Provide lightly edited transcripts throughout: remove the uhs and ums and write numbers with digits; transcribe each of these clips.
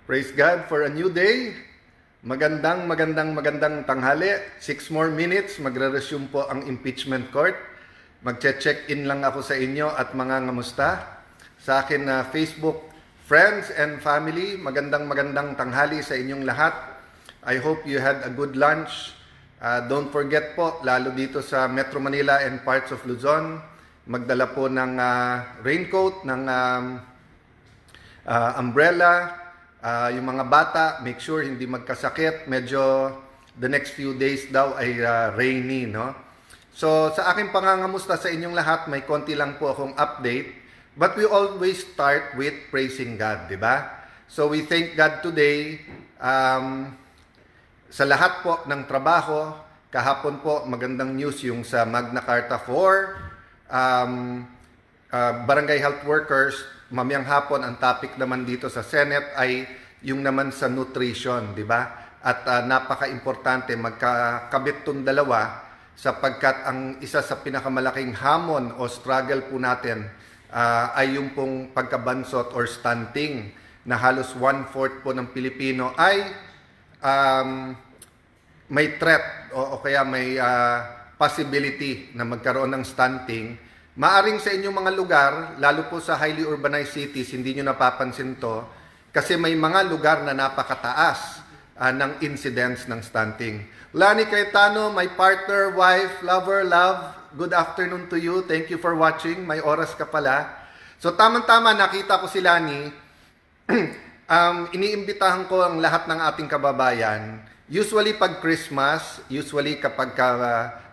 Praise God for a new day. Magandang tanghali. 6 more minutes, magre-resume po ang impeachment court. Magche-check-in lang ako sa inyo at mga ngamusta. Sa akin na Facebook friends and family, magandang tanghali sa inyong lahat. I hope you had a good lunch. Don't forget po, lalo dito sa Metro Manila and parts of Luzon, magdala po ng raincoat, ng umbrella. Yung mga bata, make sure hindi magkasakit. Medyo the next few days daw ay rainy, no? So sa aking pangangamusta sa inyong lahat, may konti lang po akong update. But we always start with praising God, di ba? So we thank God today sa lahat po ng trabaho. Kahapon po, magandang news yung sa Magna Carta for barangay health workers. Mamayang hapon, ang topic naman dito sa Senate ay yung naman sa nutrition, di ba? At napaka-importante magkakabit tong dalawa sapagkat ang isa sa pinakamalaking hamon o struggle po natin ay yung pong pagkabansot or stunting na halos 1/4 po ng Pilipino ay may threat o kaya may possibility na magkaroon ng stunting. Maaring sa inyong mga lugar, lalo po sa highly urbanized cities, hindi nyo napapansin to kasi may mga lugar na napakataas ng incidence ng stunting. Lani Cayetano, my partner, wife, lover, love, good afternoon to you. Thank you for watching. May oras ka pala. So tamang-tama, nakita ko si Lani. Iniimbitahan ko ang lahat ng ating kababayan. Usually pag Christmas, usually kapag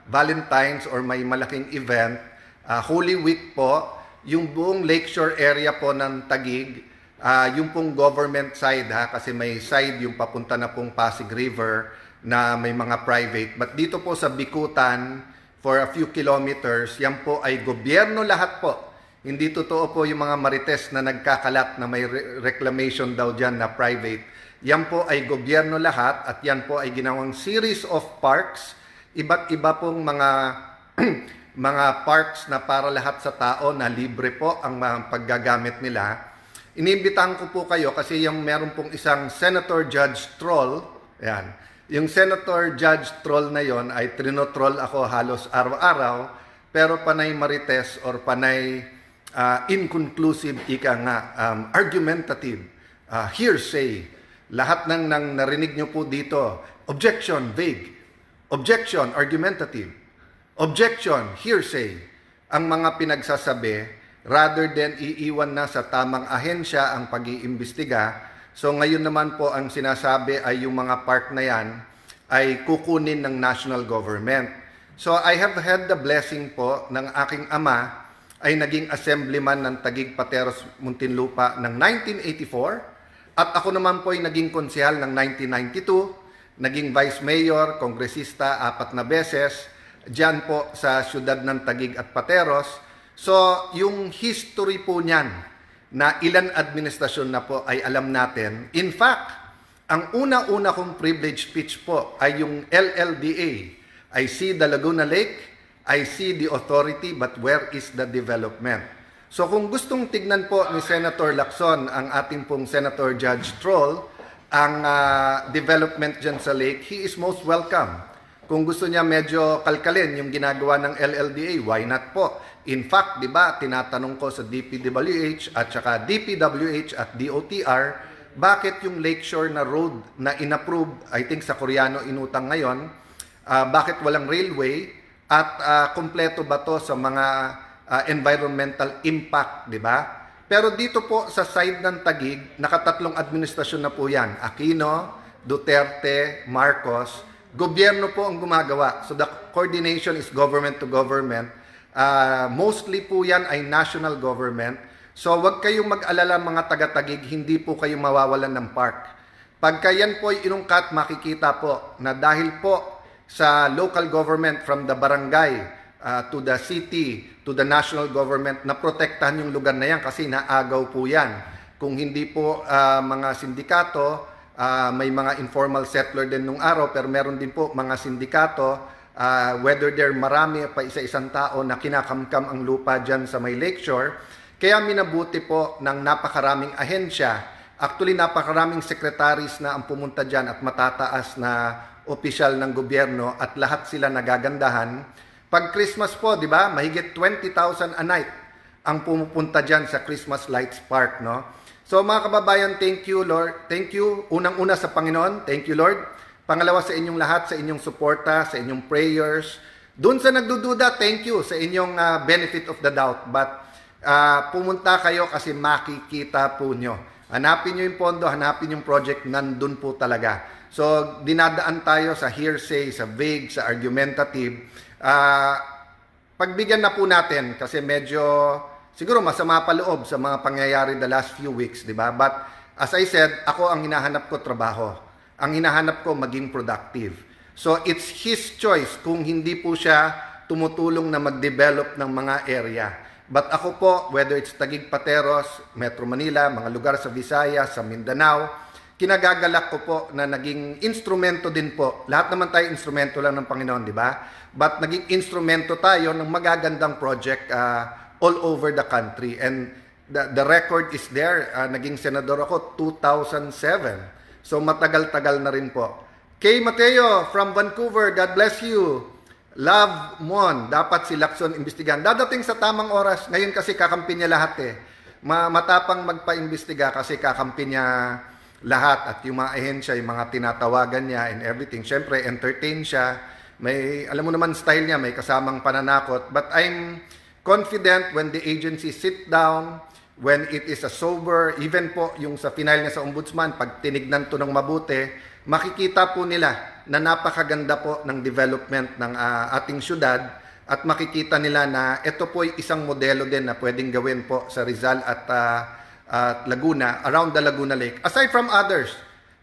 Valentine's or may malaking event, Holy Week po, yung buong lakeshore area po ng Taguig, yung pong government side kasi may side yung papunta na pong Pasig River na may mga private. But dito po sa Bikutan, for a few kilometers, yan po ay gobyerno lahat po. Hindi totoo po yung mga marites na nagkakalat na may reclamation daw dyan na private. Yan po ay gobyerno lahat at yan po ay ginawang series of parks, iba't iba pong mga mga parks na para lahat sa tao na libre po ang paggagamit nila. Iniimbitahan ko po kayo kasi yung meron pong isang Senator Judge Troll, yan. Yung Senator Judge Troll na yon ay trinotroll ako halos araw-araw, pero panay marites or panay inconclusive, argumentative, hearsay. Lahat ng narinig nyo po dito, objection, vague, objection, argumentative, objection, hearsay, ang mga pinagsasabi rather than iiwan na sa tamang ahensya ang pag-iimbestiga. So ngayon naman po ang sinasabi ay yung mga park na yan ay kukunin ng national government. So I have had the blessing po ng aking ama ay naging assemblyman ng Taguig Pateros Muntinlupa ng 1984 at ako naman po ay naging konsehal ng 1992, naging vice mayor, kongresista 4 na beses, diyan po sa siyudad ng Taguig at Pateros. So, yung history po niyan na ilan administrasyon na po ay alam natin. In fact, ang una-una kong privilege speech po ay yung LLDA. I see the Laguna Lake, I see the authority, but where is the development? So, kung gustong tignan po ni Senator Lacson, ang ating pong Senator Judge Troll, ang development dyan sa lake, he is most welcome. Kung gusto niya medyo kalkalin yung ginagawa ng LLDA, why not po? In fact, di ba, tinatanong ko sa DPWH at saka DPWH at DOTR, bakit yung lakeshore na road na inapprove, I think sa Koreano inutang ngayon, bakit walang railway at kompleto ba to sa mga environmental impact, di ba? Pero dito po sa side ng Taguig, nakatatlong administrasyon na po yan. Aquino, Duterte, Marcos, gobyerno po ang gumagawa. So the coordination is government to government. Mostly po yan ay national government. So wag kayong mag-alala mga taga-Taguig, hindi po kayo mawawalan ng park. Pagka yan po ay inungkat, makikita po na dahil po sa local government from the barangay to the city, to the national government, na protektahan yung lugar na yan kasi naagaw po yan. Kung hindi po mga sindikato, may mga informal settler din nung araw, pero meron din po mga sindikato, whether they're marami pa isa-isang tao na kinakamkam ang lupa dyan sa may lakeshore. Kaya minabuti po ng napakaraming ahensya Actually, napakaraming secretaries na ang pumunta dyan at matataas na opisyal ng gobyerno at lahat sila nagagandahan. Pag Christmas po, di ba, mahigit 20,000 a night ang pumupunta dyan sa Christmas Lights Park, no? So mga kababayan, thank you, Lord. Thank you, unang-una sa Panginoon. Thank you, Lord. Pangalawa sa inyong lahat, sa inyong suporta, sa inyong prayers. Doon sa nagdududa, thank you sa inyong benefit of the doubt. But pumunta kayo kasi makikita po nyo. Hanapin nyo yung pondo, hanapin yung project, nandun po talaga. So, dinadaan tayo sa hearsay, sa vague, sa argumentative. Pagbigyan na po natin kasi medyo siguro masama pa loob sa mga pangyayari the last few weeks, di ba? But as I said, ako ang hinahanap ko trabaho. Ang hinahanap ko maging productive. So it's his choice kung hindi po siya tumutulong na mag-develop ng mga area. But ako po, whether it's Taguig Pateros, Metro Manila, mga lugar sa Visayas, sa Mindanao, kinagagalak ko po na naging instrumento din po. Lahat naman tayo instrumento lang ng Panginoon, di ba? But naging instrumento tayo ng magagandang project all over the country. And the record is there. Naging senador ako 2007. So matagal-tagal na rin po. Kay Mateo from Vancouver, God bless you. Love Mon, dapat si Lacson imbestigahan. Dadating sa tamang oras. Ngayon kasi kakampi niya lahat eh. Matapang magpa-imbestiga kasi kakampi niya lahat. At yung mga ahensya, yung mga tinatawagan niya and everything. Siyempre, entertain siya. May, alam mo naman style niya, may kasamang pananakot. But I'm confident when the agency sit down, when it is a sober, even po yung sa final niya sa ombudsman, pag tinignan to ng mabuti, makikita po nila na napakaganda po ng development ng ating syudad at makikita nila na ito po ay isang modelo din na pwedeng gawin po sa Rizal at Laguna, around the Laguna Lake. Aside from others,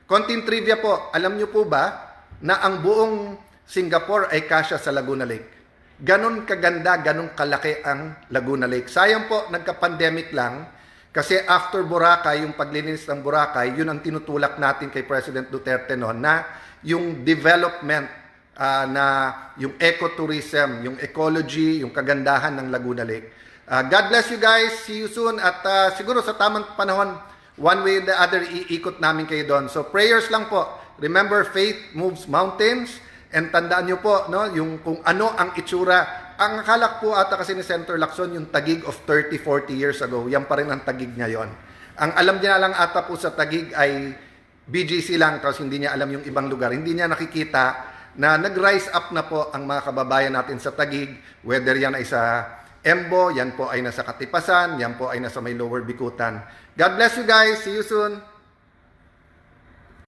konting trivia po, alam nyo po ba na ang buong Singapore ay kasya sa Laguna Lake? Ganon kaganda, ganon kalaki ang Laguna Lake. Sayang po, nagka-pandemic lang. Kasi after Boracay, yung paglilinis ng Boracay, yun ang tinutulak natin kay President Duterte noon na yung development na yung ecotourism, yung ecology, yung kagandahan ng Laguna Lake. God bless you guys. See you soon. At siguro sa tamang panahon, one way or the other, iikot namin kayo doon. So prayers lang po. Remember, faith moves mountains. And tandaan nyo po, no, yung kung ano ang itsura. Ang akala po ata kasi ni Senator Lacson, yung Taguig of 30-40 years ago, yan pa rin ang Taguig ngayon. Ang alam niya lang ata po sa Taguig ay BGC lang, tapos hindi niya alam yung ibang lugar. Hindi niya nakikita na nag-rise up na po ang mga kababayan natin sa Taguig, whether yan ay sa Embo, yan po ay nasa Katipasan, yan po ay nasa may Lower Bikutan. God bless you guys. See you soon.